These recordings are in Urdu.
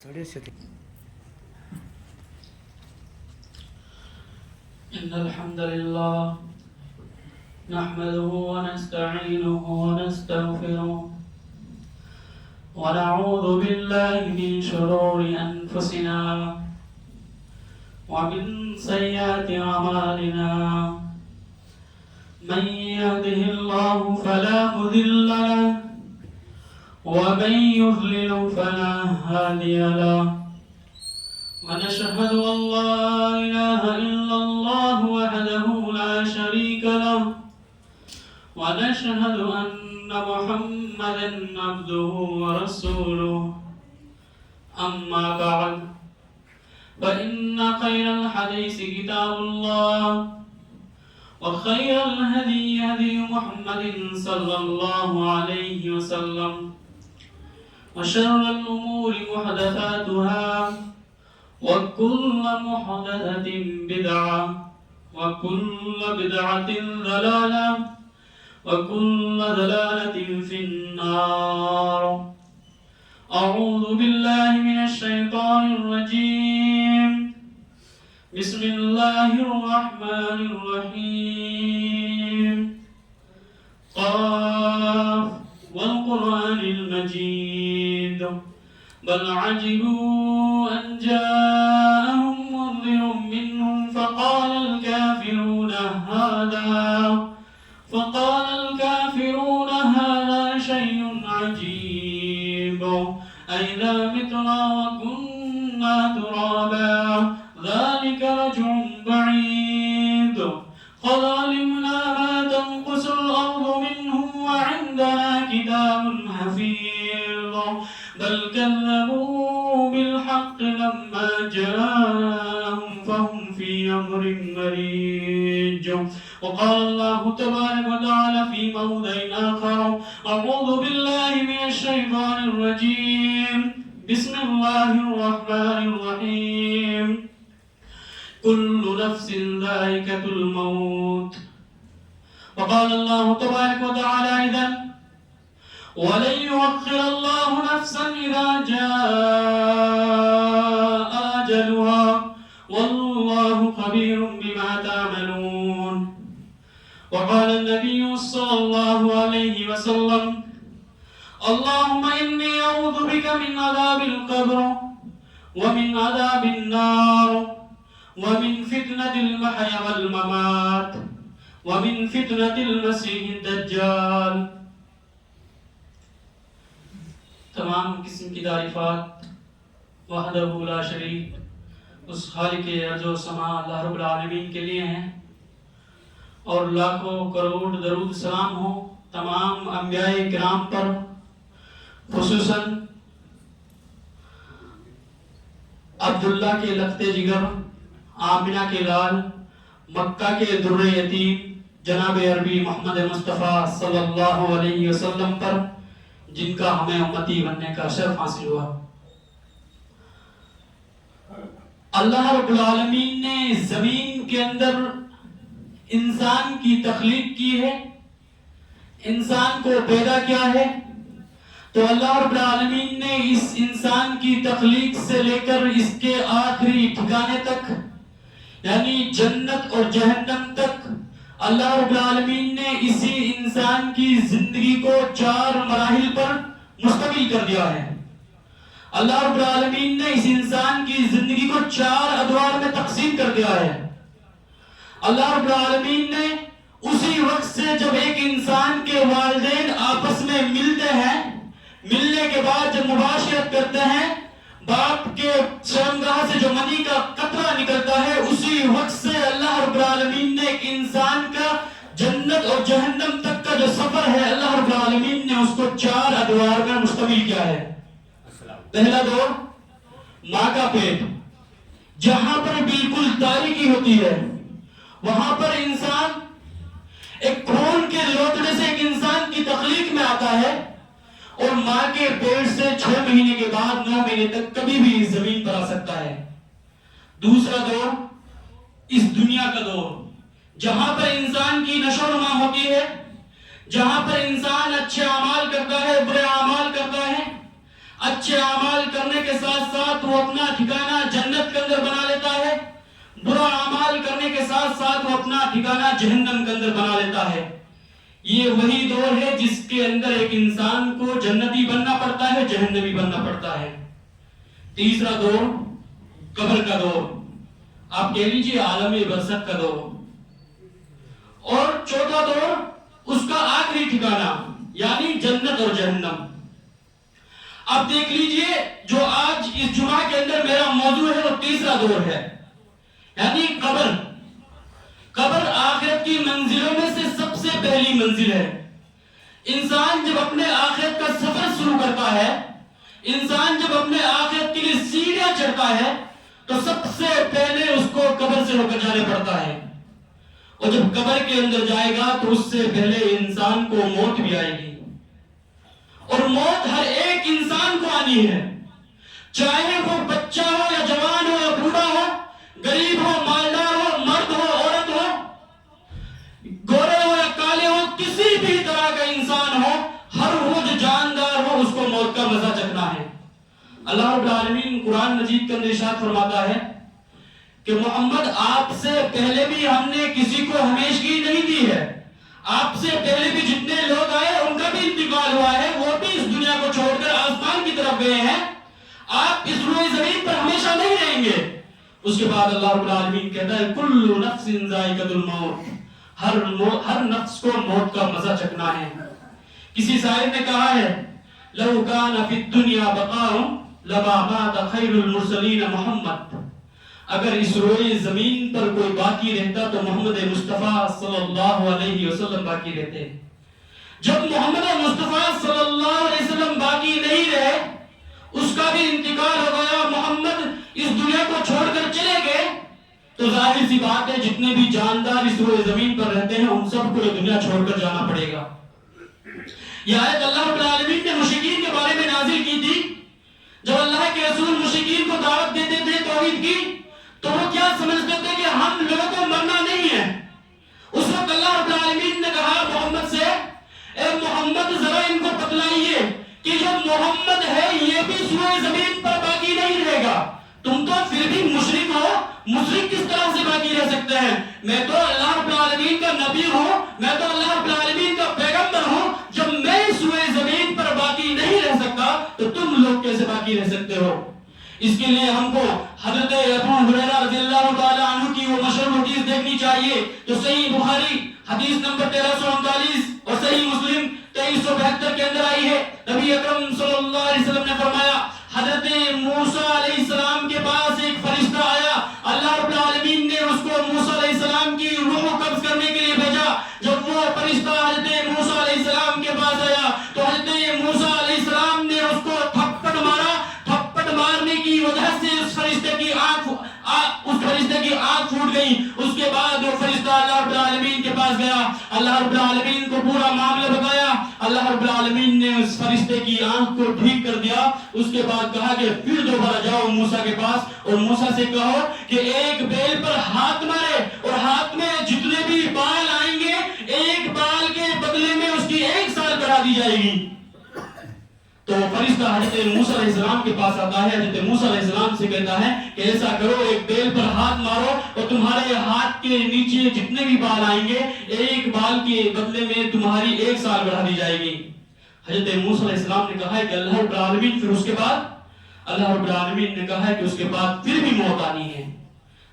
إن الحمد لله نحمده ونستعينه ونستغفره ونعوذ بالله من شرور أنفسنا ومن سيئات أعمالنا من يهده الله فلا مضل له ومن يضلل فلا هادي له ونشهد أن لا إله إلا الله وحده لا شريك له ونشهد أن محمدا عبده ورسوله أما بعد فإن خير الحديث كتاب الله وخير الهدي هدي محمد صلى الله عليه وسلم وشر الأمور محدثاتها وكل محدثة بدعة وكل بدعة ضلالة وكل ضلالة في النار. أعوذ بالله من الشيطان الرجيم. بسم الله الرحمن الرحيم. قاف والقرآن المجيد بل عجبوا أن جاءهم منذر منهم فقال الكافرون هذا شيء عجيب أئذا متنا وكنا ترابا ذلك رجع بعيد قد علمنا ما تنقص الأرض منهم وعندنا كتاب حفيظ بل كذبوا بالحق لما جاءهم فهم في أمر مريج. وقال الله تبارك وتعالى في موضع آخر أعوذ بالله من الشيطان الرجيم. بسم الله الرحمن الرحيم. كل نفس ذائقة الموت. وقال الله تبارك وتعالى أيضا ولن يؤخر الله نفسا إذا جاء أجلها والله خبير بما تعملون. وقال النبي صلى الله عليه وسلم اللهم إني أعوذ بك من عذاب القبر ومن عذاب النار ومن فتنة المحيا والممات ومن فتنة المسيح الدجال. تمام قسم کی تعریفات وحدہ لا شریک اس خالق ارض و سما اللہ رب العالمین کے لیے ہیں، اور لاکھوں کروڑ درود سلام ہو تمام انبیاء کرام پر، خصوصاً عبداللہ کے لختے جگر، آمنہ کے لال، مکہ کے در یتیم جناب عربی محمد مصطفیٰ صلی اللہ علیہ وسلم پر، جن کا ہمیں امتی بننے کا شرف حاصل ہوا. اللہ رب العالمین نے زمین کے اندر انسان کی تخلیق کی ہے، انسان کو پیدا کیا ہے، تو اللہ رب العالمین نے اس انسان کی تخلیق سے لے کر اس کے آخری ٹھکانے تک، یعنی جنت اور جہنم تک، اللہ رب العالمین نے اسی انسان کی زندگی کو 4 مراحل پر مشتمل کر دیا ہے. اللہ رب العالمین نے اس انسان کی زندگی کو 4 ادوار میں تقسیم کر دیا ہے. اللہ رب العالمین نے اسی وقت سے جب ایک انسان کے والدین آپس میں ملتے ہیں، ملنے کے بعد جب مباشرت کرتے ہیں، باپ کے شرمگاہ سے جو منی کا قطرہ نکلتا ہے، اسی وقت سے اللہ رب العالمین نے ایک انسان کا جنت اور جہنم تک کا جو سفر ہے، اللہ رب العالمین نے اس کو 4 ادوار میں مشتمل کیا ہے. پہلا دور ماں کا پیٹ، جہاں پر بالکل تاریکی ہوتی ہے، وہاں پر انسان ایک خون کے لوتڑے سے ایک انسان کی تخلیق میں آتا ہے، اور ماں کے پیٹ سے 6 مہینے کے بعد 9 مہینے تک کبھی بھی زمین پر آ سکتا ہے. دوسرا دور اس دنیا کا دور، جہاں پر انسان کی نشو و نما ہوتی ہے، جہاں پر انسان اچھے اعمال کرتا ہے، برے اعمال کرتا ہے، اچھے اعمال کرنے کے ساتھ ساتھ وہ اپنا ٹھکانہ جنت کے اندر بنا لیتا ہے، برا اعمال کرنے کے ساتھ ساتھ وہ اپنا ٹھکانہ جہنم کے اندر بنا لیتا ہے۔ یہ وہی دور ہے جس کے اندر ایک انسان کو جنتی بننا پڑتا ہے، جہنمی بننا پڑتا ہے۔ تیسرا دور قبر کا دور، آپ کہہ لیجئے عالم برزخ کا دور، اور چوتھا دور اس کا آخری ٹھکانہ یعنی جنت اور جہنم۔ اب دیکھ لیجئے جو آج اس جمعہ کے اندر میرا موضوع ہے وہ تیسرا دور ہے، یعنی قبر۔ قبر آخرت کی منزلوں میں سے سب سے پہلی منزل ہے۔ انسان جب اپنے آخرت کا سفر شروع کرتا ہے، انسان جب اپنے آخرت کے لیے سیڑھیاں چڑھتا ہے تو سب سے پہلے اس کو قبر سے ہو کر جانے پڑتا ہے، اور جب قبر کے اندر جائے گا تو اس سے پہلے انسان کو موت بھی آئے گی، اور موت ہر ایک انسان کو آنی ہے، چاہے وہ بچہ ہو یا جوان ہو یا بوڑھا ہو، غریب ہو مالدار ہو، مرد ہو عورت ہو، گورے ہو یا کالے ہو، کسی بھی طرح کا انسان ہو، ہر وہ جو جاندار ہو اس کو موت کا مزہ چکھنا ہے۔ اللہ رب العالمین قرآن مجید کے اندر ارشاد فرماتا ہے کہ محمد آپ سے پہلے بھی ہم نے کسی کو ہمیشگی نہیں دی ہے، آپ سے پہلے بھی جتنے لوگ آئے ان کا بھی انتقال ہوا ہے، وہ بھی اس دنیا کو چھوڑ کر آسمان کی طرف گئے ہیں، آپ اس روئے زمین پر ہمیشہ نہیں رہیں گے۔ اس کے بعد اللہ رب العالمین کہتا ہے کل نفس ذائقۃ الموت، ہر نفس کو موت کا مزہ چکھنا ہے۔ کسی شاعر نے کہا ہے لو کان فی الدنیا بقاء لما مات خیر المرسلین محمد، اگر اس روئے زمین پر کوئی باقی رہتا تو محمد مصطفیٰ صلی اللہ علیہ وسلم باقی رہتے۔ جب محمد مصطفیٰ صلی اللہ علیہ وسلم باقی نہیں رہے، اس کا بھی انتقال ہو گیا، محمد اس دنیا کو چھوڑ کر چلے گئے، تو ظاہر سی بات ہے جتنے بھی جاندار اس روئے زمین پر رہتے ہیں ان سب کو یہ دنیا چھوڑ کر جانا پڑے گا۔ یہ آیت اللہ رب العالمین نے مشرکین کے بارے میں نازل کی تھی۔ جب اللہ کے رسول مشرکین کو دعوت دیتے تھے توحید کی تو وہ کیا سمجھتے تھے کہ ہم لوگوں کو مرنا نہیں ہے۔ اس وقت اللہ رب العالمین نے کہا محمد سے اے محمد ذرا ان کو بتلائیے کہ جو محمد ہے یہ بھی سوئے زمین پر باقی نہیں رہے گا، تم تو پھر بھی مشرک ہو، مشرک کس طرح سے باقی رہ سکتے ہیں؟ میں تو اللہ رب العالمین کا نبی ہوں، میں تو اللہ رب العالمین کا پیغمبر ہوں، جب میں سوئے زمین پر باقی نہیں رہ سکتا تو تم لوگ کیسے باقی رہ سکتے ہو؟ اس کے لیے ہم کو حضرت ابو ہریرہ رضی اللہ تعالی عنہ کی وہ مشہور حدیث دیکھنی چاہیے جو صحیح بخاری حدیث نمبر 1339 اور صحیح مسلم 2372 کے اندر آئی ہے۔ نبی اکرم صلی اللہ علیہ وسلم نے فرمایا حضرت موسیٰ علیہ السلام کے پاس ایک فرشتہ آیا، اللہ رب العالمین نے اس کو موسیٰ علیہ السلام کی روح قبض کرنے کے لیے بھیجا۔ جب وہ فرشتہ حضرت موسیٰ علیہ السلام کے پاس آیا تو حضرت موسیٰ علیہ السلام نے اس کو تھپڑ مارا، تھپڑ مارنے کی وجہ سے اس فرشتے کی آنکھ پھوٹ گئی۔ اس کے بعد وہ فرشتہ اللہ رب العالمین کے پاس گیا، اللہ رب العالمین کو پورا معاملہ بتایا، اللہ رب العالمین نے اس فرشتے کی آنکھ کو ٹھیک کر دیا۔ اس کے بعد کہا کہ پھر دوبارہ جاؤ موسیٰ کے پاس اور موسیٰ سے کہو کہ ایک بیل پر ہاتھ مارے اور ہاتھ میں جتنے بھی بال آئیں گے ایک بال کے بدلے میں اس کی 1 سال بڑھا دی جائے گی۔ تو فرشتہ حضرت موسیٰ علیہ السلام کے پاس آتا ہے، حضرت موسیٰ علیہ السلام سے کہتا ہے کہ ایسا کرو ایک بیل پر ہاتھ مارو اور تمہارے ہاتھ کے نیچے جتنے بھی بال آئیں گے ایک بال کے بدلے میں تمہاری 1 سال بڑھا دی جائے گی۔ حضرت موسیٰ علیہ السلام نے کہا ہے کہ اللہ رب العالمین پھر اس کے بعد اللہ رب العالمین نے کہا ہے کہ اس کے بعد پھر بھی موت آنی ہے۔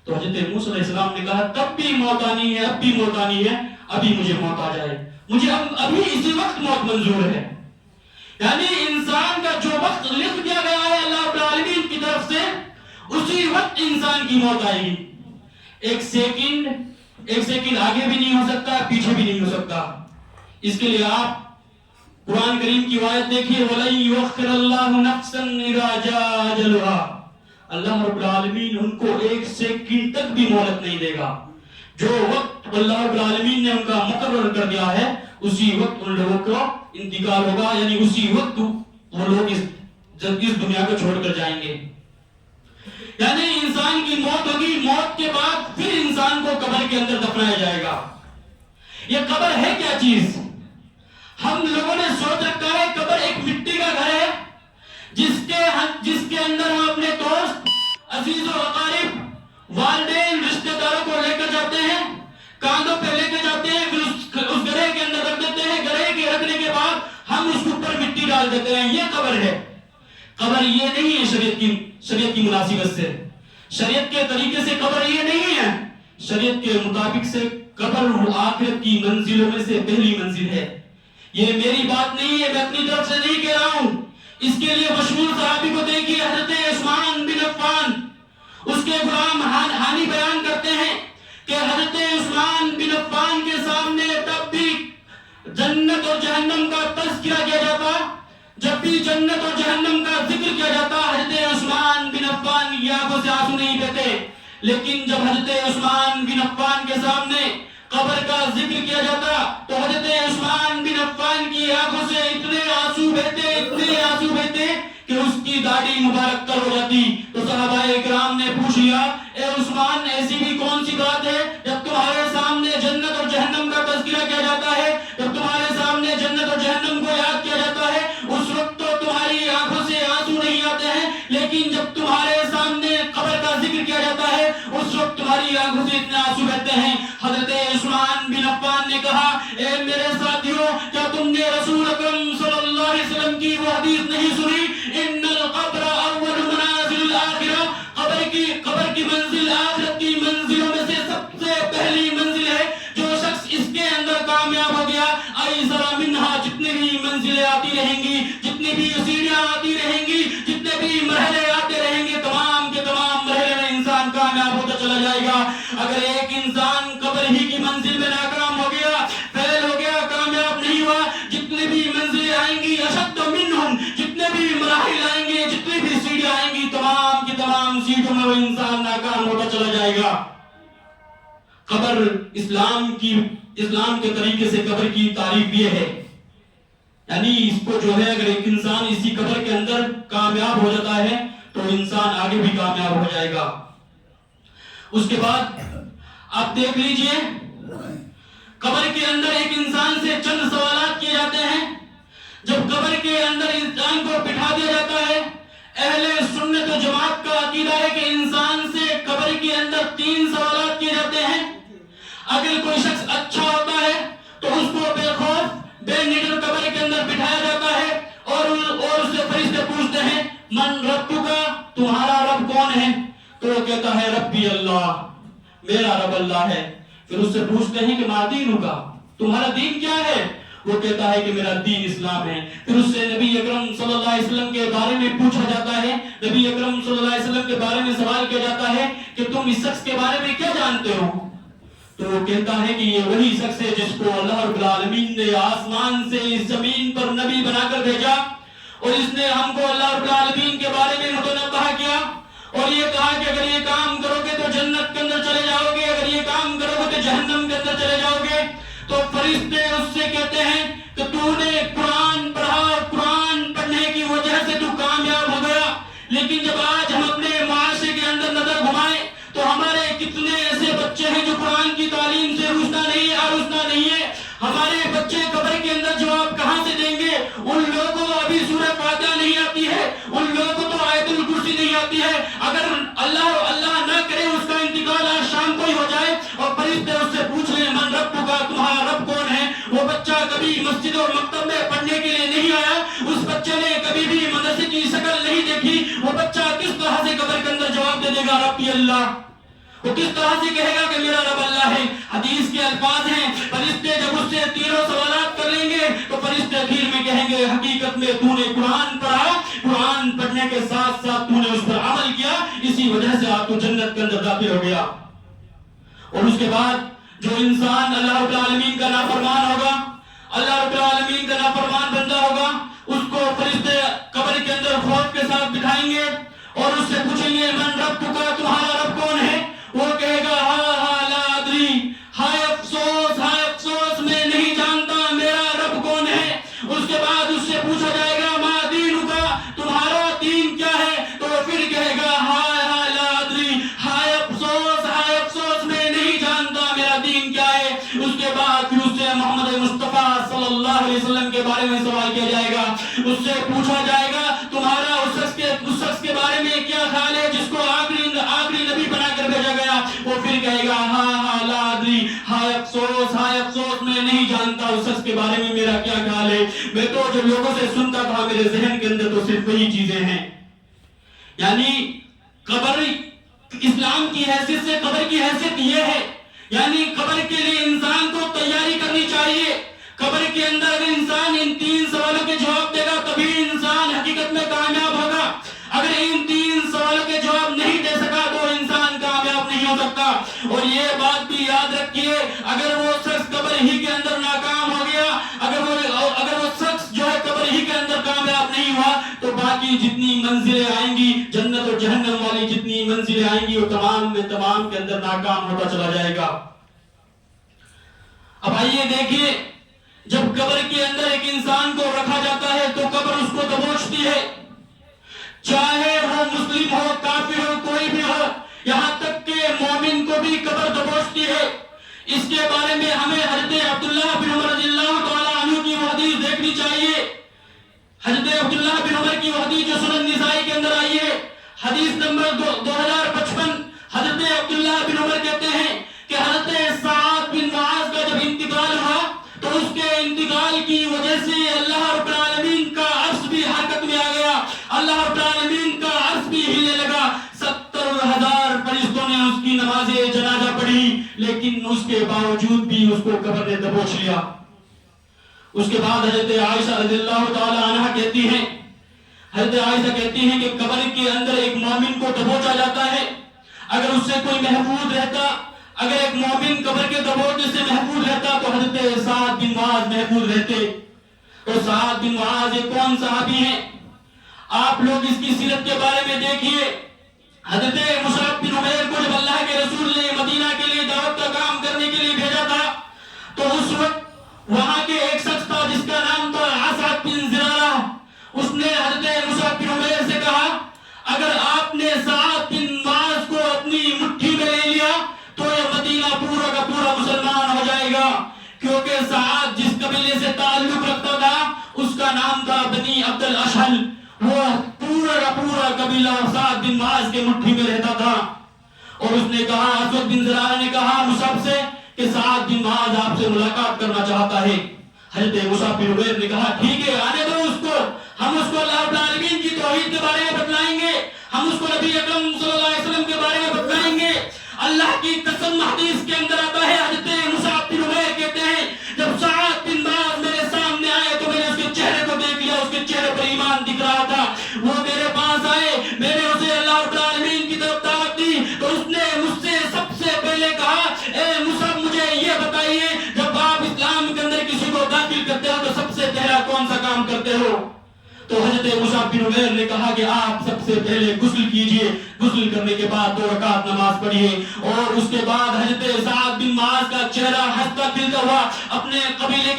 تو حضرت موسیٰ علیہ السلام نے کہا تب بھی موت آنی ہے، اب بھی موت آنی ہے، ابھی مجھے موت آ جائے، مجھے ابھی اسی وقت موت منظور ہے۔ یعنی انسان کا جو وقت لکھ دیا گیا ہے اللہ رب العالمین کی طرف سے اسی وقت انسان کی موت آئے گی۔ ایک سیکنڈ آگے بھی نہیں ہو سکتا، پیچھے بھی نہیں ہو سکتا۔ اس کے لیے آپ قرآن کریم کی آیت دیکھیے وَلَن يُؤَخِّرَ اللَّهُ نَفْسًا إِذَا جَاءَ أَجَلُهَا، اللہ رب العالمین ان کو 1 سیکنڈ تک بھی مہلت نہیں دے گا۔ جو وقت اللہ رب العالمین نے ان کا مقرر کر دیا ہے اسی وقت ان لوگوں کو انتقال ہوگا، یعنی اسی وقت وہ لوگ اس دنیا کو چھوڑ کر جائیں گے۔ یعنی انسان کی موت ہوگی، موت کے بعد پھر انسان کو قبر کے اندر دفنایا جائے گا۔ یہ قبر ہے کیا چیز؟ ہم لوگوں نے سوچ رکھا ہے قبر ایک مٹی کا گھر ہے، جس کے اندر ہم اپنے دوست، عزیز و اقارب، والدین، رشتہ داروں کو لے کر جاتے ہیں، کاندھوں پہ لے کے جاتے ہیں، پھر اس گڑھے کے اندر رکھ دیتے ہیں، گڑھے کے رکھنے کے بعد ہم اس کے اوپر مٹی ڈال دیتے ہیں، یہ قبر ہے۔ قبر یہ نہیں ہے شریعت کی مناسبت سے، شریعت کے طریقے سے قبر یہ نہیں ہے۔ شریعت کے مطابق سے قبر آخرت کی منزلوں میں سے پہلی منزل ہے۔ یہ میری بات نہیں ہے، میں اپنی طرف سے نہیں کہہ رہا ہوں۔ اس کے لیے مشہور صحابی کو دیکھیے، حضرت عثمان بن عفان، اس کے غلام ہانی بیان کرتے ہیں کہ حضرت عثمان بن عفان کے سامنے تب بھی جنت اور جہنم کا تذکرہ کیا جاتا، جب بھی جنت اور جہنم کا ذکر کیا جاتا، حضرت عثمان بن عفان کی آنکھوں سے آنسو نہیں بہتے۔ لیکن جب حضرت عثمان بن عفان کے سامنے قبر کا ذکر کیا جاتا تو حضرت عثمان بن عفان کی آنکھوں سے اتنے آنسو بہتے کہ اس کی داڑھی مبارک تر ہو جاتی۔ تو صحابہ کرام نے پوچھ لیا، اے عثمان، ایسی بھی کون سی بات ہے جب تمہارے سامنے جنت اور جہنم کا تذکرہ کیا جاتا ہے، جب تمہارے سامنے جنت اور جہنم کو یاد کیا جاتا ہے، اس وقت تو تمہاری آنکھوں سے آنسو نہیں آتے ہیں، لیکن جب تمہارے سامنے قبر کا ذکر کیا جاتا ہے اس وقت تمہاری آنکھوں سے اتنے آنسو بہتے ہیں۔ حضرت عثمان بن عفان نے کہا، اے میرے ساتھیوں، کیا تم نے رسول اکرم صلی اللہ علیہ وسلم کی وہ حدیث نہیں سنی، ان القبر اول منازل الاخرہ، قبر کی منزل آخرت کی منزلوں میں سے سب سے پہلی منزل ہے۔ جو شخص اس کے اندر کامیاب ہو گیا، ایسر منہا، جتنی بھی منزلیں آتی رہیں گی، جتنی بھی سیڑھیاں آتی رہیں گی، جتنے بھی مرحلے آتے رہیں گے، تمام کے تمام مرحلے میں انسان کامیاب ہوتا چلا جائے گا۔ اگر ایک انسان قبر ہی کی منزل میں ناکام ہو گیا، فیل ہو گیا، کامیاب نہیں ہوا، جتنی بھی منزلیں آئیں گی، اشد منہم، جتنے بھی مراحل آئیں گے، جتنی بھی سیڑھیاں آئیں گی، تمام کی تمام سیڑھیوں میں وہ انسان ناکام ہوتا چلا جائے گا۔ قبر اسلام کے طریقے سے قبر کی تعریف یہ ہے، یعنی اس کو جو ہے اگر ایک انسان اسی قبر کے اندر کامیاب ہو جاتا ہے تو انسان آگے بھی کامیاب ہو جائے گا۔ اس کے بعد آپ دیکھ لیجئے، قبر کے اندر ایک انسان سے چند سوالات کیے جاتے ہیں۔ جب قبر کے اندر انسان کو بٹھا دیا جاتا ہے، اہل سنت و جماعت کا عقیدہ ہے کہ انسان سے قبر کے اندر 3 سوالات کیے جاتے ہیں۔ اگر کوئی شخص اچھا ہوتا ہے تو اس کو بے خوف بے نڈر قبر کے اندر بٹھایا جاتا ہے اور اس سے فرشتے پوچھتے ہیں، من ربک، تمہارا رب کون ہے؟ تو وہ کہتا ہے ربی اللہ، میرا رب اللہ ہے۔ پھر اس سے پوچھتے ہیں کہ ما دینک، تمہارا دین کیا ہے؟ وہ کہتا ہے کہ میرا دین اسلام ہے۔ پھر اس سے نبی اکرم صلی اللہ علیہ وسلم کے بارے میں پوچھا جاتا ہے، نبی اکرم صلی اللہ علیہ وسلم کے بارے میں سوال کیا جاتا ہے کہ تم اس شخص کے بارے میں کیا جانتے ہو؟ تو وہ کہتا ہے کہ یہ وہی شخص ہے جس کو اللہ رب العالمین نے آسمان سے اس زمین پر نبی بنا کر بھیجا، اور اس نے ہم کو اللہ رب العالمین کے بارے میں متنبہ کیا اور یہ کہا کہ اگر یہ کام کرو گے تو جنت کے اندر چلے جاؤ گے، اگر یہ کام کرو گے تو جہنم کے اندر چلے جاؤ گے۔ تو فرشتے اس سے کہتے ہیں کہ تو نے قرآن پڑھا، قرآن پڑھنے کی وجہ سے تو کامیاب ہو گیا، لیکن جب آج ہم اپنے معاشرے کے اندر نظر گھمائیں تو ہمارے کتنے ایسے بچے ہیں جو قرآن کی تعلیم سے روشنا نہیں ہے۔ ہمارے بچے قبر کے اندر جواب کہاں سے دیں گے؟ ان لوگوں کو ابھی سورہ فاتحہ نہیں آتی ہے، ان لوگوں کو تو آیت الکرسی نہیں آتی ہے۔ اگر اللہ نہ کرے اس کا انتقال آج شام کو ہی ہو جائے اور فرشتے اس سے پوچھ لیں من رب کا، تمہارا رب کون ہے؟ وہ بچہ کبھی مسجد اور مکتب میں پڑھنے کے لیے نہیں آیا، اس بچے نے کبھی بھی مدرسے کی شکل نہیں دیکھی، وہ بچہ کس طرح سے قبر کے اندر جواب دے دے گا ربی اللہ؟ وہ کس طرح سے کہے گا کہ میرا رب اللہ ہے؟ حدیث کے الفاظ ہیں، فرشتے جب اس سے 3 سوالات کر لیں گے تو فرشتے اخیر میں کہیں گے حقیقت میں تو نے قرآن پڑھا، قرآن پڑھنے کے ساتھ ساتھ تو نے اس پر عمل کیا، اسی وجہ سے آپ کو جنت کے اندر داخل ہو گیا۔ اور اس کے بعد جو انسان اللہ رب العالمین کا نافرمان ہوگا، اللہ رب العالمین کا نافرمان بندہ ہوگا، اس کو فرشتے قبر کے اندر خوف کے ساتھ بٹھائیں گے اور اس سے پوچھیں گے من رب کا، تمہارا رب کون ہے؟ وہ کہے گا ہا لا ادری، ہائے افسوس میں نہیں جانتا میرا رب کون ہے۔ اس کے بعد اس سے پوچھا جائے گا ما دینک، تمہارا دین کیا ہے؟ تو وہ پھر کہے گا ہا لا ادری، ہائے افسوس میں نہیں جانتا میرا دین کیا ہے۔ اس کے بعد پھر اس سے محمد مصطفیٰ صلی اللہ علیہ وسلم کے بارے میں سوال کیا جائے گا، اس سے پوچھا جائے گا تمہارا کافر کہے گا ہاں لا ادری، ہائے افسوس میں نہیں جانتا اس شخص کے بارے میں میرا کیا خیال ہے، میں تو جو لوگوں سے سنتا تھا میرے ذہن کے اندر تو صرف وہی چیزیں ہیں۔ یعنی قبر اسلام کی حیثیت سے قبر کی حیثیت یہ ہے، یعنی قبر کے لیے انسان کو تیاری کرنی چاہیے۔ قبر کے اندر اگر انسان ان 3 سوالوں کے جواب دے گا تبھی انسان حقیقت میں کامیاب ہوگا۔ اگر ان 3 سوالوں کے جواب نہیں دے سکا تو انسان کامیاب نہیں ہو سکتا۔ اور یہ بات بھی یاد رکھیے، اگر وہ شخص قبر ہی کے اندر ناکام ہو گیا، اگر وہ شخص جو ہے قبر ہی کے اندر کامیاب نہیں ہوا تو باقی جتنی منزلیں آئیں گی، جنت اور جہنم والی جتنی منزلیں آئیں گی وہ تمام میں تمام کے اندر ناکام ہوتا چلا جائے گا۔ اب آئیے دیکھیے، جب قبر کے اندر ایک انسان کو رکھا جاتا ہے تو قبر اس کو دبوچتی ہے، چاہے وہ مسلم ہو، کافر ہو، کوئی بھی ہو، یہاں تک کہ مومن کو بھی قبر دبوچتی ہے۔ اس کے بارے میں ہمیں حضرت عبداللہ بن عمر رضی اللہ تعالیٰ عنہ کی وہ حدیث دیکھنی چاہیے۔ حضرت عبداللہ بن عمر کی وہ حدیث جو سنن نسائی کے اندر آئی ہے، حدیث نمبر 2055، حضرت عبداللہ بن عمر کہتے ہیں کہ حضرت سعد بن معاذ کا جب انتقال ہوا تو اس کے انتقال کی وجہ سے اللہ رب العالمین کا عرش بھی حرکت میں آ گیا، اللہ رب العالمین کا عرش بھی ہلنے لگا۔ 70,000 فرشتوں نے اس کی نماز جنازہ پڑھی، لیکن اس کے باوجود بھی اس کو قبر نے دبوچ لیا۔ اس کے بعد حضرت عائشہ رضی اللہ تعالی عنہ کہتی ہیں، حضرت عائشہ کہتی ہیں کہ قبر کے اندر ایک مومن کو دبوچا جاتا ہے، اگر اس سے کوئی محفوظ رہتا، اگر ایک مومن قبر کے دبوچنے سے محفوظ رہتا تو حضرت سعد بن معاذ محفوظ رہتے۔ تو سعد بن معاذ یہ کون صحابی ہیں؟ آپ لوگ اس کی سیرت کے بارے میں دیکھیے۔ حضرت مصعب بن عمیر کو جب اللہ کے رسول نے مدینہ کے لیے دعوت کا کام کرنے کے لیے بھیجا تھا تو اس وقت وہاں کے ایک شخص تھا جس کا نام تھا اسعد بن زرارہ۔ اس نے حضرت مصعب بن عمیر سے کہا اگر آپ نے سعد بن معاذ کو اپنی مٹھی میں لے لیا تو یہ مدینہ پورا کا پورا مسلمان ہو جائے گا، کیونکہ سعد جس قبیلے سے تعلق رکھتا تھا اس کا نام تھا بنی عبد الاشہل، وہ پورا کا پورا قبیلہ سعد بن معاذ کے مٹھی میں رہتا تھا۔ اور اس نے کہا، اسود بن زرارہ نے کہا مصعب سے کہ سعد بن معاذ آپ سے ملاقات کرنا چاہتا ہے۔ حضرت مصعب بن عمیر نے کہا ٹھیک ہے، آنے دو اس کو، ہم اس کو اللہ رب العالمین کی توحید کے بارے میں بتلائیں گے، ہم اس کو نبی اکرم صلی اللہ علیہ وسلم کے بارے میں بتلائیں گے۔ اللہ کی قسم حدیث کے اندر آتا ہے، حضرت مصعب بن عمیر کہتے ہیں جب سعد بن معاذ میرے سامنے آئے تو میں نے اس کے چہرے کو دیکھ لیا، اس کے چہرے پر ایمان دکھ رہا تھا۔ وہ میرے پاس آئے، میں نے اسے اللہ رب العالمین کی طرف دعوت دی تو اس نے مجھ سے سب سے پہلے کہا اے مصعب مجھے یہ بتائیے جب آپ اسلام کے اندر کسی کو داخل کرتے ہو تو سب سے پہلا کون سا کام کرتے ہو؟ تو حضرت مصعب بن عمیر نے کہا کہ آپ سب سے پہلے غسل کیجئے، غسل کرنے کے بعد 2 رکعت نماز پڑھیے۔ اور اس کے بعد حضرت سعد بن معاذ کا چہرہ ہنستا کھلتا ہوا اپنے قبیلے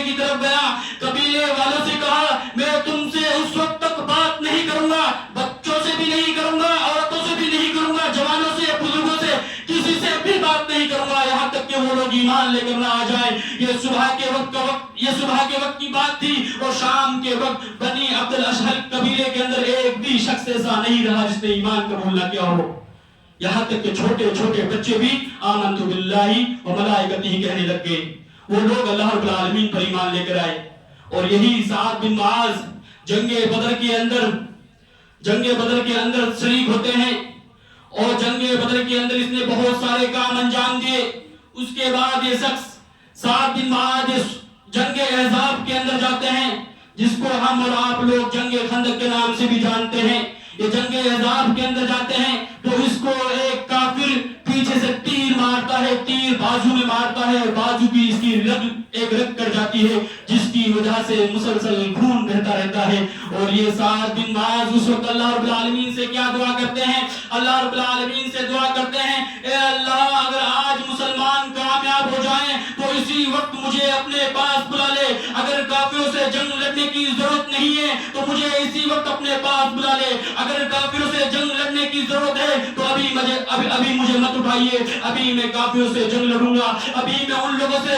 کی طرف گیا، قبیلے والوں سے کہا میں تم سے اس وقت تک بات نہیں کروں گا، بچوں سے بھی نہیں کروں گا، عورتوں سے بھی نہیں کروں گا، جوانوں سے، بزرگوں سے، کسی سے بھی بات نہیں کروں گا یہاں تک کہ وہ لوگ ایمان لے کر نہ آ جائیں۔ یہ صبح کے وقت کی بات تھی اور شام کے وقت بنی عبد الاشہل قبیلے کے اندر ایک بھی شخص ایسا نہیں رہا جس نے ایمان قبول نہ کیا ہو، یہاں تک کہ چھوٹے چھوٹے بچے بھی آمنت باللہ و ملائکتہ کہنے لگ گئے۔ وہ لوگ اللہ رب العالمین پر ایمان لے کر آئے۔ اور یہی سعد بن معاذ جنگ بدر کے اندر شریک ہوتے ہیں، اور جنگ بدر کے اندر اس نے بہت سارے کام انجام دیے۔ اس کے بعد یہ شخص سعد بن معاذ جنگ احزاب کے اندر جاتے ہیں، جس کو ہم اور آپ لوگ جنگ خندق کے نام سے بھی جانتے ہیں۔ یہ جنگ احزاب کے اندر جاتے ہیں تو اس کو ایک کافر پیچھے سے تیر مارتا ہے، تیر بازو میں مارتا ہے، بازو کی اس کی رگ کٹ جاتی ہے، جس کی وجہ سے مسلسل خون بہتا رہتا ہے۔ اور یہ سعد بن معاذ اس وقت اللہ رب العالمین سے کیا دعا کرتے ہیں؟ اللہ رب العالمین سے دعا کرتے ہیں اے اللہ اگر آج مسلمان کامیاب ہو جائیں تو اسی وقت مجھے اپنے پاس بلا لے، اگر کافروں سے جنگ لڑنے کی ضرورت نہیں ہے تو مجھے اسی وقت اپنے پاس بلا لے، اگر کافروں سے جنگ لڑنے کی ضرورت ہے تو ابھی ابھی مجھے مت اٹھائیے، ابھی میں کافروں سے جنگ لڑوں گا، ابھی میں ان لوگوں سے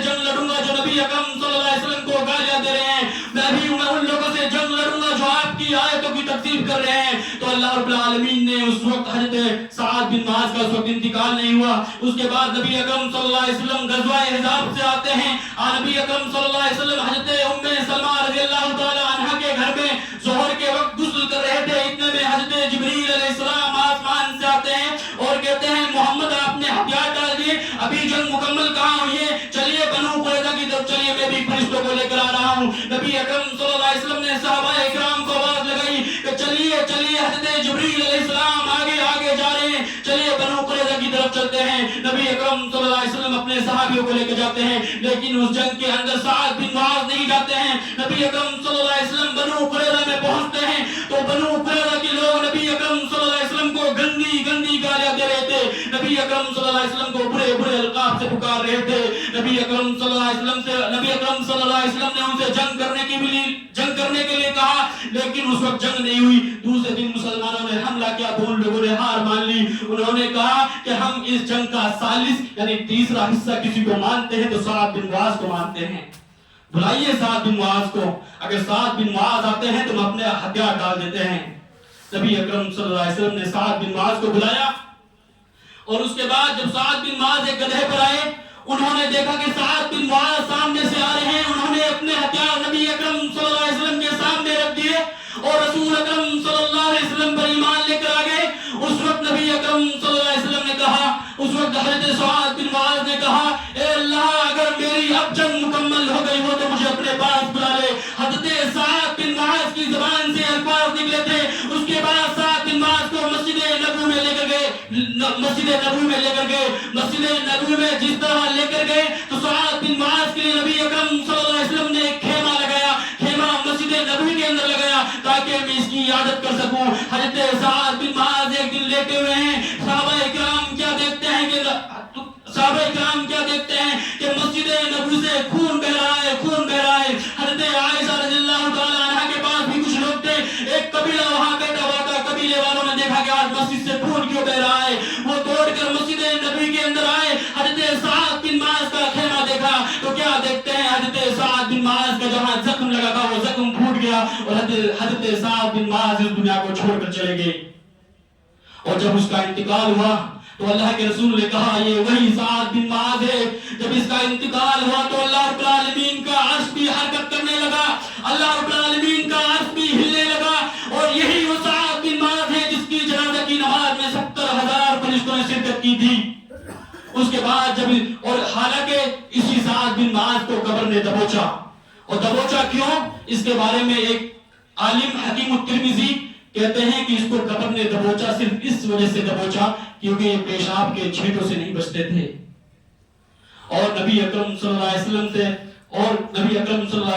جنگ لڑوں گا جو نبی اکرم صلی اللہ علیہ وسلم کو گالیاں دے رہے ہیں، میں ان لوگوں سے جنگ لڑوں گا جو آپ کی آیتوں کی تکذیب کر رہے ہیں۔ تو اللہ رب العالمین نے اس وقت حضرت سعد بن معاذ کا اس وقت انتقال نہیں ہوا۔ اس کے بعد نبی اکرم صلی اللہ علیہ وسلم غزوہ احزاب سے آتے ہیں، اور نبی اکرم صلی اللہ علیہ وسلم حضرت ام سلمہ رضی اللہ تعالی عنہا کے گھر میں ظہر کے وقت غسل کر رہے تھے، اتنے میں حضرت جبریل علیہ السلام آسمان سے آتے ہیں اور کہتے ہیں محمد آپ نے ہتھیار ڈال دیے، ابھی جنگ مکمل کہاں ہوئی ہے، چلیے بنو قریظہ کی طرف چلیے، میں بھی فرشتوں کو لے کر آ رہا ہوں۔ نبی اکرم صلی اللہ علیہ وسلم نے صحابہ اکرام کو آواز لگائی کہ چلیے حضرت جبریل علیہ السلام آگے جا رہے ہیں، چلیے بنو قریظہ کی طرف چلتے ہیں۔ نبی اکرم صلی اللہ علیہ وسلم اپنے صحابیوں کو لے کے جاتے ہیں، لیکن اس جنگ کے اندر سعد بن معاذ نہیں جاتے ہیں۔ نبی اکرم صلی اللہ علیہ وسلم بنو قریظہ میں پہنچتے ہیں تو بنو قریظہ کے لوگ نبی اکرم صلی اللہ علیہ وسلم کو گندی گالیاں دے رہے تھے، نبی اکرم صلی اللہ علیہ وسلم کو برے القاب سے پکار رہے تھے۔ نبی اکرم صلی اللہ علیہ وسلم نے ان سے جنگ کرنے کے لیے کہا، لیکن اس وقت جنگ نہیں ہوئی۔ دوسرے دن مسلمانوں نے حملہ کیا تو ان لوگوں نے ہار مان لی۔ انہوں نے کہا کہ ہم اس جنگ کا ثالث یعنی تیسرا حصہ کسی کو مانتے ہیں تو سعد بن معاذ کو مانتے ہیں، بلائیے سعد بن معاذ کو، اگر سعد بن معاذ آتے ہیں تو ہم اپنے ہتھیار ڈال دیتے ہیں۔ نبی اکرم صلی اللہ علیہ وسلم نے سعد بن معاذ کو بلایا، اور اس کے بعد جب سعد بن معاذ ایک گدھے پر آئے، انہوں نے دیکھا کہ سعد بن معاذ سامنے سے آ رہے ہیں، انہوں نے اپنے ہتھیار نبی اکرم صلی اللہ علیہ وسلم کے سامنے رکھ دیے اور رسول اکرم صلی اللہ علیہ وسلم پر ایمان لے کر آگئے۔ اس وقت نبی اکرم صلی اللہ علیہ وسلم نے کہا، اس وقت حضرت سعد بن معاذ نے کہا، اے اللہ اگر میری اب جنگ مکمل ہو گئی ہو تو مجھے اپنے پاس بلا لے۔ حضرت سعد بن معاذ کی زبان سے الفاظ نکلے تھے، اس کے بعد سعد بن معاذ کو مسجد نبوی میں لے کر گئے، مسجد نبوی میں جس طرح لے کر گئے تو سعد بن معاذ کے لیے نبی اکرم صلی اللہ علیہ وسلم نے ایک خیمہ لگایا، خیمہ مسجد نبوی کے اندر لگایا تاکہ میں اس کی عیادت کر سکوں۔ حضرت سعد بن معاذ ایک دن لیٹے ہوئے ہیں، صحابہ اکرام کیا دیکھتے ہیں کہ مسجد نبوی سے خون بہ رہا ہے۔ حضرت عائشہ رضی اللہ تعالی عنہا کے پاس بھی کچھ لوگ تھے، ایک قبیلہ وہاں بیٹھا ہوا تھا، قبیلے والوں نے دیکھا کہ آج مسجد سے خون کیوں بہ رہا ہے، وہ دوڑ کر مسجد نبوی کے اندر آئے، حضرت سعد بن معاذ کا خیمہ دیکھا تو کیا دیکھتے ہیں، حضرت سعد بن معاذ کا جہاں زخم لگا تھا وہ زخم پھوٹ گیا اور حضرت سعد بن معاذ اس دنیا کو چھوڑ کر چلے گئے۔ اور جب اس کا انتقال ہوا تو اللہ کے رسول نے کہا یہ وہی سعد بن معاذ ہے۔ جب اس کا انتقال ہوا تو اللہ رب العالمین کا عرش بھی حرکت کرنے لگا، اللہ رب العالمین کا عرش بھی ہلنے لگا، اور یہی وہ سعد بن معاذ ہے جس کی جنازہ کی نماز میں 70,000 فرشتوں نے شرکت کی تھی۔ اس کے بعد اور حالانکہ اسی سعد بن معاذ کو قبر نے دبوچا، اور دبوچا کیوں، اس کے بارے میں ایک عالم حکیم الترمذی کہتے ہیں کہ اس کو قبر نے دبوچا صرف اس وجہ سے دبوچا کیونکہ یہ پیشاب کے چھینٹوں سے نہیں بچتے تھے۔ اور نبی اکرم صلی اللہ علیہ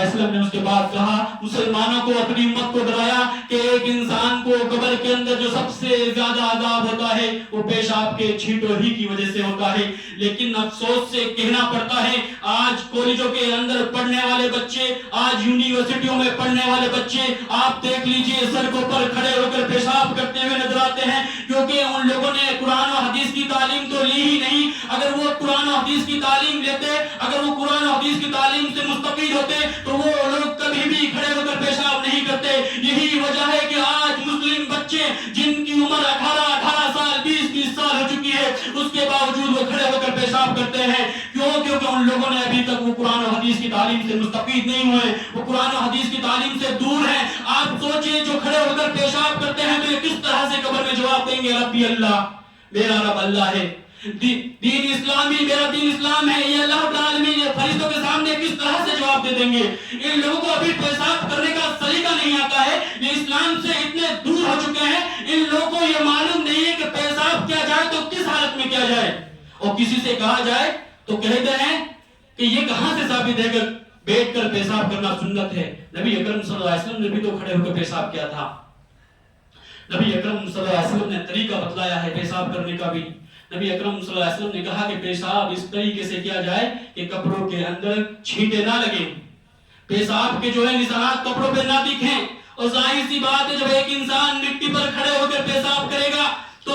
وسلم نے اس کے بعد کہا، مسلمانوں کو اپنی امت کو ڈرایا کہ ایک انسان کو قبر کے اندر جو سب سے زیادہ عذاب ہوتا ہے وہ پیشاب کے چھینٹوں ہی کی وجہ سے ہوتا ہے۔ لیکن افسوس سے کہنا پڑتا ہے آج کالجوں کے اندر پڑھنے والے بچے، آج یونیورسٹیوں میں پڑھنے والے بچے، آپ دیکھ لیجئے سڑکوں پر کھڑے ہو کر پیشاب کرتے ہوئے نظر آتے ہیں، کیونکہ ان لوگوں نے قرآن و حدیث کی تعلیم تو لی ہی نہیں۔ اگر وہ قرآن و حدیث کی تعلیم لیتے، اگر وہ قرآن و حدیث کی تعلیم سے مستفید ہوتے تو وہ لوگ کبھی بھی کھڑے ہو کر پیشاب نہیں کرتے۔ یہی وجہ ہے کہ آج مسلم بچے جن کی عمر 18 سال 20 سال ہو چکی ہے، اس کے باوجود وہ کھڑے ہو کر پیشاب کرتے ہیں۔ کیونکہ ان لوگوں نے ابھی تک وہ قرآن و حدیث کی تعلیم سے مستفید نہیں ہوئے، وہ قرآن و حدیث کی تعلیم سے دور ہیں۔ آپ سوچیں جو کھڑے ہو کر پیشاب کرتے ہیں تو یہ کس طرح سے قبر میں جواب دیں گے، ربی اللہ، میرا رب اللہ ہے، دین اسلامی، میرا دین اسلام ہے، یہ اللہ رب العالمین فرشتوں کے سامنے کس طرح سے جواب دے دیں گے؟ ان لوگوں کو ابھی پیشاب کرنے کا طریقہ نہیں آتا ہے، یہ اسلام سے اتنے دور ہو چکے ہیں، ان لوگوں کو یہ معلوم نہیں ہے کہ پیشاب کیا جائے تو کس حالت میں کیا جائے، اور کسی سے کہا جائے تو کہتے ہیں کہ یہ کہاں سے ثابت ہے کہ بیٹھ کر پیشاب کرنا سنت ہے؟ نبی اکرم صلی اللہ علیہ وسلم نے بھی تو کھڑے ہو کر پیشاب کیا تھا۔ نبی اکرم صلی اللہ علیہ وسلم نے طریقہ بتلایا ہے پیشاب کرنے کا بھی۔ نبی اکرم صلی اللہ علیہ وسلم نے کہا کہ پیشاب اس طریقے سے کیا جائے کہ کپڑوں کے اندر چھینٹے نہ لگیں، پیشاب کے جو ہے نشانات کپڑوں پہ نہ دکھیں، اور ظاہر سی بات ہے جب ایک انسان مٹی پر کھڑے ہو کر پیشاب کرے گا تو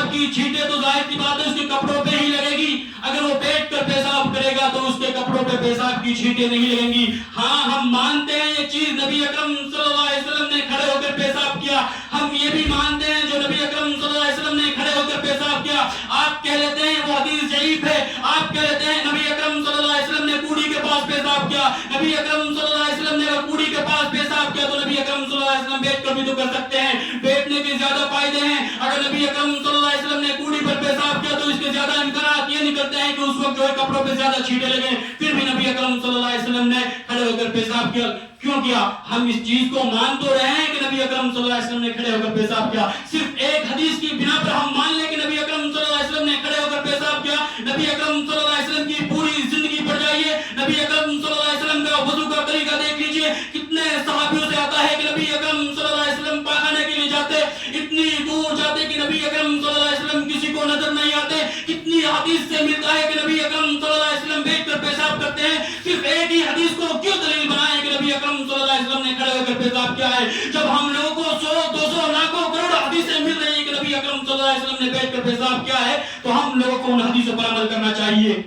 پیشاب کی چھینٹیں تو ظاہر سی بات ہے اس کے کپڑوں پہ ہی لگے گی، اگر وہ بیٹھ کر پیشاب کرے گا تو اس کے کپڑوں پہ پیشاب کی چھینٹیں نہیں لگیں گی۔ ہاں ہم مانتے ہیں یہ چیز نبی اکرم صلی اللہ علیہ وسلم نے کھڑے ہو کر پیشاب کیا، ہم یہ بھی مانتے ہیں جو نبی اکرم صلی اللہ علیہ وسلم نے کھڑے ہو کر پیشاب کیا۔ آپ کہہ لیتے ہیں وہ حدیث ضعیف ہے، آپ کہہ لیتے ہیں نبی اکرم صلی اللہ علیہ وسلم نے کوڑی کے پاس پیشاب کیا، نبی اکرم صلی اللہ علیہ وسلم نے اگر کوڑی کے پاس پیشاب کیا تو نبی اکرم صلی اللہ علیہ وسلم بیٹھ کر بھی تو کر سکتے ہیں، بیٹھنے کے زیادہ فائدے ہیں۔ اگر نبی اکرم صلی اللہ علیہ وسلم نے کوڑی پر پیشاب کیا تو اس کے زیادہ امکانات یہ نکلتے ہیں کہ اس وقت جو ہے کپڑوں پہ زیادہ چھینٹیں لگیں، پھر بھی نبی اکرم صلی اللہ علیہ وسلم نے کھڑے ہو کر پیشاب کیا۔ کیوں کیا؟ ہم اس چیز کو مان تو رہے ہیں کہ نبی اکرم صلی اللہ علیہ وسلم نے کھڑے ہو کر پیشاب کیا، صرف ایک حدیث کی بنا پر ہم مان لیں کہ نبی اکرم صلی اللہ علیہ وسلم نے کھڑے ہو کر پیشاب کیا، نبی اکرم صلی اللہ علیہ وسلم کی پوری زندگی پڑ جائیے، نبی اکرم صلی اللہ علیہ وسلم کا وضو کا طریقہ دیکھ لیجئے، کتنے صحابیوں سے آتا ہے کہ نبی اکرم صلی اللہ علیہ وسلم پاخانے کے لیے جاتے، اتنی دور جاتے کہ نبی اکرم صلی اللہ علیہ وسلم کسی کو نظر نہیں آتے، کتنی حدیث سے ملتا ہے کہ نبی اکرم صلی اللہ علیہ وسلم بیٹھ کر پیشاب کرتے ہیں، صرف ایک ہی حدیث کو کیوں دلیل بنائیں کہ نبی اکرم صلی اللہ علیہ وسلم نے کھڑے ہو کر پیشاب کیا ہے، جب ہم لوگوں کو 100 200 لاکھوں کروڑ حدیثیں مل رہی ہیں کہ نبی اکرم صلی اللہ علیہ وسلم نے بیٹھ کر پیشاب کیا ہے، تو ہم لوگوں کو ان حدیثوں پر عمل کرنا چاہیے۔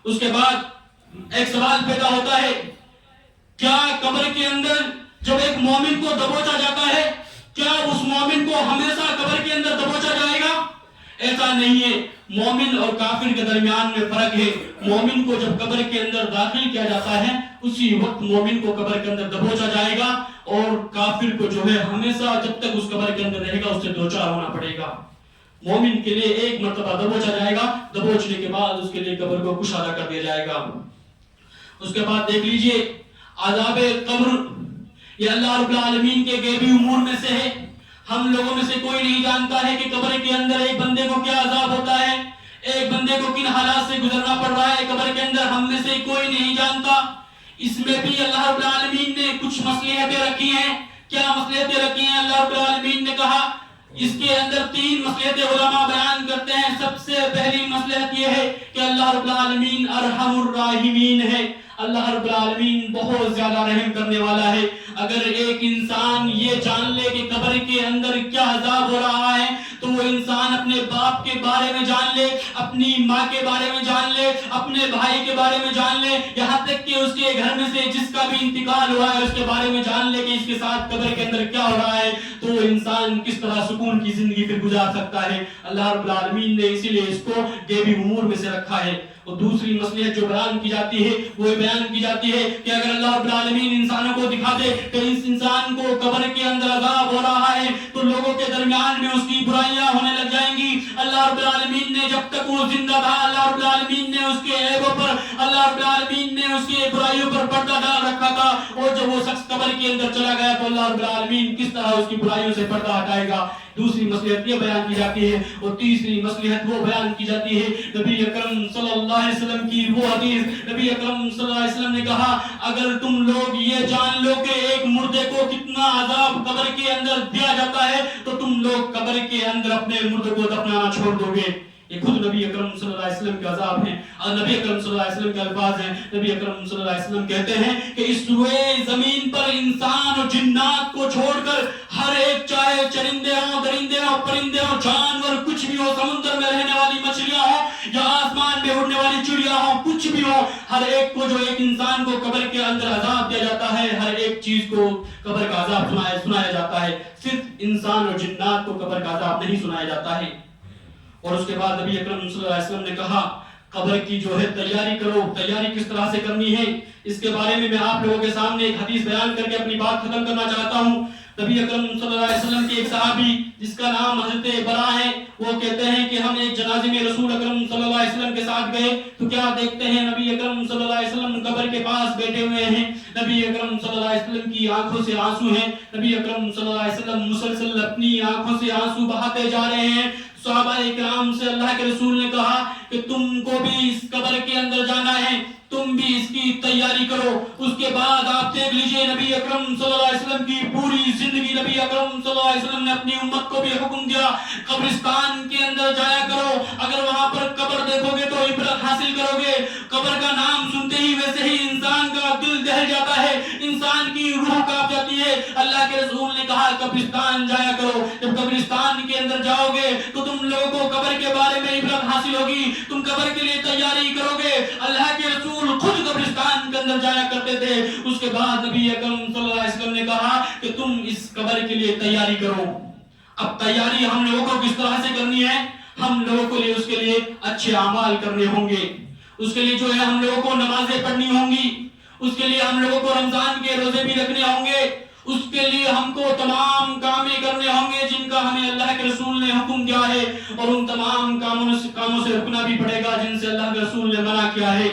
اس کے بعد ایک سوال پیدا ہوتا ہے، کیا قبر کے اندر جب ایک مومن کو دبوچا جاتا ہے کیا اس مومن کو ہمیشہ قبر کے اندر دبوچا جائے گا؟ ایسا نہیں ہے، مومن اور کافر کے درمیان میں فرق ہے۔ مومن کو جب قبر کے اندر داخل کیا جاتا ہے اسی وقت مومن کو قبر کے اندر دبوچا جائے گا، اور کافر کو جو ہے ہمیشہ جب تک اس قبر کے اندر رہے گا اس سے دوچار ہونا پڑے گا۔ مومن کے لیے ایک مرتبہ دبوچا جائے گا، دبوچنے کے بعد اس کے لیے قبر کو کشادہ کر دیا جائے گا۔ اس کے بعد دیکھ لیجئے عذاب قبر یہ اللہ رب العالمین کے غیبی امور میں سے ہے، ہم لوگوں میں سے کوئی نہیں جانتا ہے کہ قبر کے اندر ایک بندے کو کیا عذاب ہوتا ہے، ایک بندے کو کن حالات سے گزرنا پڑ رہا ہے قبر کے اندر، ہم میں سے کوئی نہیں جانتا۔ اس میں بھی اللہ رب العالمین نے کچھ مصلحتیں رکھی ہیں۔ کیا مصلحتیں رکھی ہیں؟ اللہ رب العالمین نے کہا اس کے اندر 3 مصلحتیں علماء بیان کرتے ہیں۔ سب سے پہلی مصلحت یہ ہے کہ اللہ رب العالمین ارحم الراحمین ہے، اللہ رب العالمین بہت زیادہ رحم کرنے والا ہے۔ اگر ایک انسان یہ جان لے کہ قبر کے اندر کیا عذاب ہو رہا ہے تو وہ انسان اپنے باپ کے بارے میں جان لے، اپنی ماں کے بارے میں جان لے، اپنے بھائی کے بارے میں جان لے، یہاں تک کہ اس کے گھر میں سے جس کا بھی انتقال ہوا ہے اس کے بارے میں جان لے کہ اس کے ساتھ قبر کے اندر کیا ہو رہا ہے، تو وہ انسان کس طرح سکون کی زندگی پھر گزار سکتا ہے۔ اللہ رب العالمین نے اسی لیے اس کو غیبی امور میں سے رکھا ہے۔ اور دوسری مصلحت جو بیان کی جاتی ہے وہ بیان کی جاتی ہے کہ اگر اللہ رب العالمین انسانوں کو دکھا دے کہ اس انسان کو قبر کے اندر عذاب ہو رہا ہے تو لوگوں کے درمیان میں اس کی برائیاں ہونے لگ جائیں گی۔ اللہ رب العالمین نے جب تک وہ زندہ تھا اللہ رب العالمین نے اس کے عیبوں پر، اللہ رب العالمین نے اس کی برائیوں پر پردہ ڈال رکھا تھا، اور جب وہ شخص قبر کے اندر چلا گیا تو اللہ رب العالمین کس طرح اس کی برائیوں سے پردہ ہٹائے گا۔ دوسری مصلحت یہ بیان کی جاتی ہے، اور تیسری مصلحت وہ بیان کی جاتی ہے نبی اکرم صلی اللہ علیہ وسلم کی وہ حدیث، نبی اکرم صلی اللہ علیہ وسلم نے کہا اگر تم لوگ یہ جان لو کہ ایک مردے کو کتنا عذاب قبر کے اندر دیا جاتا ہے تو تم لوگ قبر کے اندر اپنے مردے کو دفنانا چھوڑ دو گے۔ یہ خود نبی اکرم صلی اللہ علیہ وسلم کے عذاب ہیں، اور نبی اکرم صلی اللہ علیہ وسلم کے الفاظ ہیں۔ نبی اکرم صلی اللہ علیہ وسلم کہتے ہیں کہ اس روئے زمین پر انسان اور جنات کو چھوڑ کر ہر ایک، چاہے چرندے ہوں، درندے ہوں، پرندے ہوں، جانور کچھ بھی ہو، سمندر میں رہنے والی مچھلیاں ہوں یا آسمان میں اڑنے والی چڑیا ہوں، کچھ بھی ہو، ہر ایک کو جو ایک انسان کو قبر کے اندر عذاب دیا جاتا ہے، ہر ایک چیز کو قبر کا عذاب سنایا جاتا ہے، صرف انسان اور جنات کو قبر کا عذاب نہیں سنایا جاتا ہے۔ اور اس کے بعد نبی اکرم صلی اللہ علیہ وسلم نے کہا قبر کی جو ہے تیاری کرو۔ تیاری کس طرح سے کرنی ہے اس کے بارے میں آپ لوگوں کے سامنے ایک حدیث بیان کر کے اپنی بات ختم کرنا چاہتا ہوں۔ نبی اکرم صلی اللہ علیہ وسلم کے ایک صحابی جس کا نام حضرت برا ہے، وہ کہتے ہیں کہ ہم ایک جنازے میں رسول اکرم صلی اللہ علیہ وسلم کے ساتھ گئے تو کیا دیکھتے ہیں نبی اکرم صلی اللہ علیہ وسلم قبر کے پاس بیٹھے ہوئے ہیں، نبی اکرم صلی اللہ علیہ وسلم کی آنکھوں سے آنسو ہیں، نبی اکرم صلی اللہ علیہ وسلم مسلسل اپنی آنکھوں سے آنسو بہاتے جا رہے ہیں۔ صحابہ اکرام سے اللہ کے رسول نے کہا کہ تم کو بھی اس قبر کے اندر جانا ہے، تم بھی اس کی تیاری کرو۔ اس کے بعد آپ دیکھ لیجئے نبی اکرم صلی اللہ علیہ وسلم کی پوری زندگی، نبی اکرم صلی اللہ علیہ وسلم نے اپنی امت کو بھی حکم دیا قبرستان کے اندر جایا کرو، اگر وہاں پر قبر دیکھو گے تو عبرت حاصل کرو گے۔ قبر کا نام سنتے ہی ویسے ہی انسان کا دل دہل جاتا ہے، انسان کی روح کانپ جاتی ہے۔ اللہ کے رسول نے کہا قبرستان جایا کرو۔ جب قبرستان کے اندر جاؤ گے تو تم لوگوں کو قبر کے بارے میں عبرت حاصل ہوگی، تم قبر کے لیے تیاری کرو گے۔ اللہ کے رسول خود قبرستان کے اندر جایا کرتے تھے۔ اس کے بعد نبی اکرم صلی اللہ علیہ وسلم نے کہا کہ تم اس قبر کے لیے تیاری کرو۔ اب تیاری ہم لوگوں کو کس طرح سے کرنی ہے؟ ہم لوگوں کو اس کے لیے اچھے اعمال کرنے ہوں گے، اس کے لیے جو ہے ہم لوگوں کو نمازیں پڑھنی ہوں گی، اس کے لیے ہم لوگوں کو رمضان کے روزے بھی رکھنے ہوں گے، اس کے لیے ہم کو تمام کامیں کرنے ہوں گے جن کا ہمیں اللہ کے رسول نے حکم دیا ہے، اور ان تمام کاموں سے رکنا بھی پڑے گا جن سے اللہ کے رسول نے منع کیا ہے۔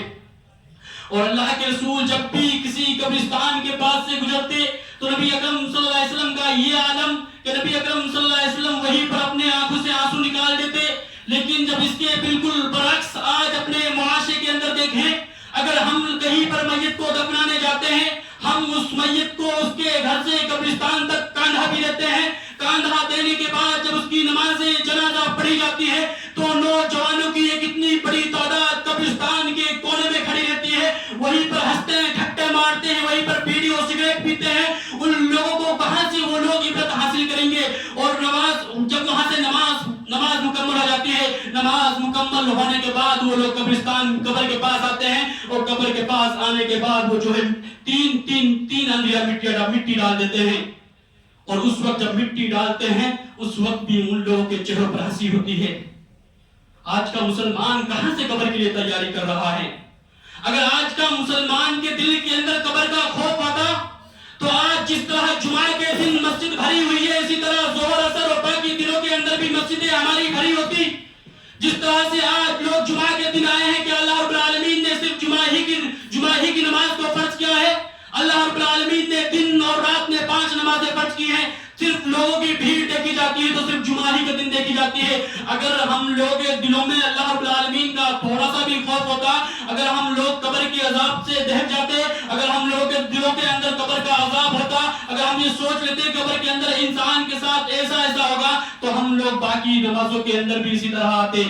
اور اللہ کے رسول جب بھی کسی قبرستان کے پاس سے گزرتے تو نبی اکرم صلی اللہ علیہ وسلم کا یہ عالم کہ نبی اکرم صلی اللہ علیہ وسلم وہیں پر اپنے آنکھوں سے آنسو نکال دیتے۔ لیکن جب اس کے بالکل برعکس آج اپنے معاشرے کے اندر دیکھیں، اگر ہم کہیں پر میت کو دفنانے جاتے ہیں، ہم اس میت کو اس کے گھر سے قبرستان تک کاندھا بھی دیتے ہیں۔ کاندھا دینے کے بعد جب اس کی نماز جنازہ پڑھی جاتی ہے تو نوجوانوں کی ایک اتنی بڑی تعداد قبرستان کے کونے میں کھڑی رہتی ہے، وہیں پر ہنستے ہیں، ٹھٹے مارتے ہیں، وہیں پر بیڑی اور سگریٹ پیتے ہیں۔ ان لوگوں کو کہاں سے وہ لوگ عبرت حاصل کریں گے؟ اور جب وہاں سے نماز مکمل ہو جاتی ہے، نماز مکمل ہونے کے بعد وہ لوگ قبر کے پاس آتے ہیں، اور قبر کے پاس آنے کے بعد وہ جو ہے تین اندھیا مٹی ڈال دیتے ہیں، اور اس وقت جب مٹی ڈالتے ہیں اس وقت بھی ان لوگوں کے چہروں پر ہنسی ہوتی ہے۔ آج کا مسلمان کہاں سے قبر کے لیے تیاری کر رہا ہے؟ اگر آج کا مسلمان کے دل کے اندر قبر کا خوف آتا تو آج جس طرح جمعہ کے دن مسجد بھری ہوئی ہے، اسی طرح ظہر اثر اور باقی دنوں کے اندر بھی مسجدیں ہماری بھری ہوتی۔ جس طرح سے آج لوگ جمعہ کے دن آئے ہیں کہ اللہ رب العالمین نے صرف جمعہ ہی کی نماز کو فرض کیا ہے، اللہ رب العالمین نے دن اور رات میں 5 نمازیں فرض کی ہیں، صرف لوگوں کی بھیڑ دیکھی جاتی ہے تو صرف جمعہ ہی کے دن دیکھی جاتی ہے۔ اگر ہم لوگ کے دلوں میں اللہ رب العالمین کا تھوڑا سا بھی خوف ہوتا، اگر ہم لوگ قبر کے عذاب سے دہک جاتے، اگر ہم لوگوں کے دلوں کے اندر قبر کا عذاب ہوتا، اگر ہم یہ سوچ لیتے قبر کے اندر انسان کے ساتھ ایسا ہوگا، تو ہم لوگ باقی نمازوں کے اندر بھی اسی طرح آتے۔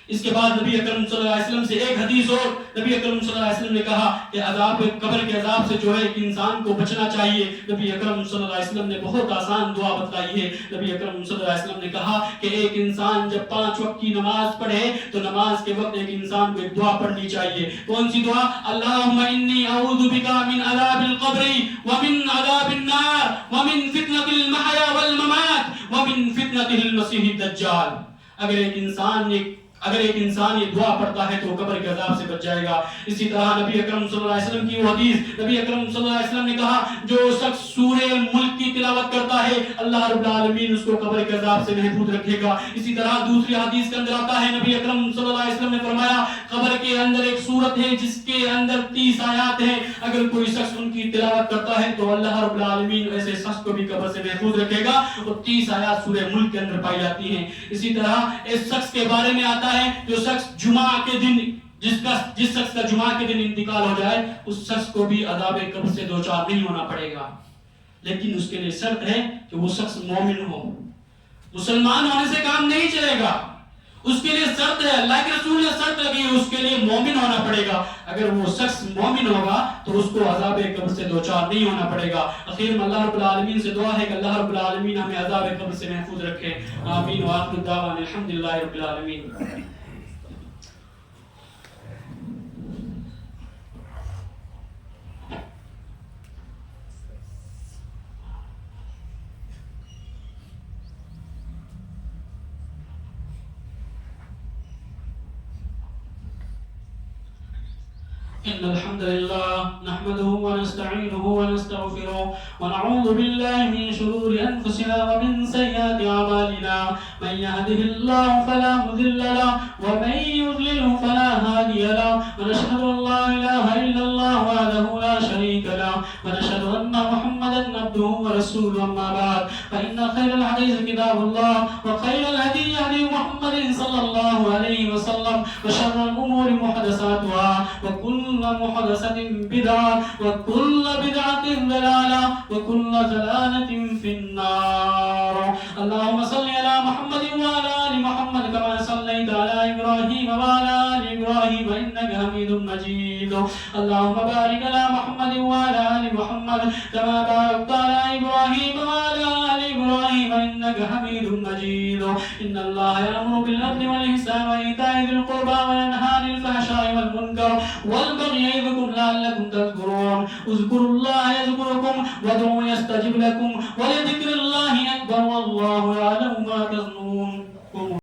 اس کے بعد نبی اکرم صلی اللہ علیہ وسلم سے ایک حدیث اور نبی اکرم صلی اللہ علیہ وسلم نے کہا کہ قبر کے عذاب سے جو ہے ایک انسان کو بچنا چاہیے۔ نبی اکرم صلی اللہ علیہ وسلم نے بہت آسان دعا بتلائی ہے۔ نبی اکرم صلی اللہ علیہ وسلم نے کہا کہ ایک انسان جب 5 وقت کی نماز پڑھے تو نماز کے وقت ایک انسان کو ایک دعا پڑھنی چاہیے۔ کون سی دعا؟ اللہم انی اعوذ بک من عذاب القبر ومن عذاب النار ومن فتنة المحیا والممات ومن فتنة المسیح الدجال۔ اگر ایک انسان یہ دعا پڑھتا ہے تو وہ قبر کے عذاب سے بچ جائے گا۔ اسی طرح نبی اکرم صلی اللہ علیہ وسلم کی وہ حدیث، نبی اکرم صلی اللہ علیہ وسلم نے کہا جو شخص سورہ ملک کی تلاوت کرتا ہے اللہ رب العالمین اس کو قبر کے عذاب سے محفوظ رکھے گا۔ اسی طرح دوسری حدیث کے اندر آتا ہے، نبی اکرم صلی اللہ علیہ وسلم نے فرمایا قبر کے اندر ایک سورت ہے جس کے اندر 30 آیات ہیں، اگر کوئی شخص ان کی تلاوت کرتا ہے تو اللہ رب العالمین ایسے شخص کو بھی قبر سے محفوظ رکھے گا، اور 30 آیات سورہ ملک کے اندر پائی جاتی ہیں۔ اسی طرح اس شخص کے بارے میں آتا ہے جو شخص جمعہ کے دن جس شخص کا جمعہ کے دن انتقال ہو جائے اس شخص کو بھی عذاب قبر سے دوچار نہیں ہونا پڑے گا، لیکن اس کے لیے شرط ہے کہ وہ شخص مومن ہو۔ مسلمان ہونے سے کام نہیں چلے گا، اس کے لیے شرط ہے، اللہ کے رسول نے شرط لگی ہے، اس کے لیے مومن ہونا پڑے گا۔ اگر وہ شخص مومن ہوگا تو اس کو عذاب قبر سے دوچار نہیں ہونا پڑے گا۔ اخیر میں اللہ رب العالمین سے دعا ہے کہ اللہ رب العالمین ہمیں عذاب قبر سے محفوظ رکھے۔ آمین وآخر دعوانا الحمدللہ رب العالمین۔ إن الحمد لله نحمده ونستعينه ونستغفره ونعوذ بالله من شرور أنفسنا ومن سيئات أعمالنا، من يهده الله فلا مضل له ومن يضلل فلا هادي له، ونشهد أن لا إله إلا الله وحده لا شريك له، ونشهد أن محمدا عبده ورسوله، أما بعد فإن خير الحديث كتاب الله وخير الهدي هدي محمد صلى الله عليه وسلم، وشر الأمور محدثاتها وكل محدثة بدعة وكل بدعة ضلالة وكل ضلالة في النار۔ اللهم صل على محمد وعلى آل محمد كما صليت على إبراهيم وعلى آل إبراهيم إنك حميد مجيد۔ اللهم بارك على محمد وعلى آل محمد كما باركت على إبراهيم وعلى آل إبراهيم إبراهيم إنك حميد مجيد إن الله يأمر بالعدل والإحسان وإيتاء ذي القربى وينهى عن الفحشاء والمنكر والبغي يعظكم لعلكم تذكرون اذكروا الله يذكركم وادعوه يستجب لكم ولذكر الله أكبر والله يعلم ما تصنعون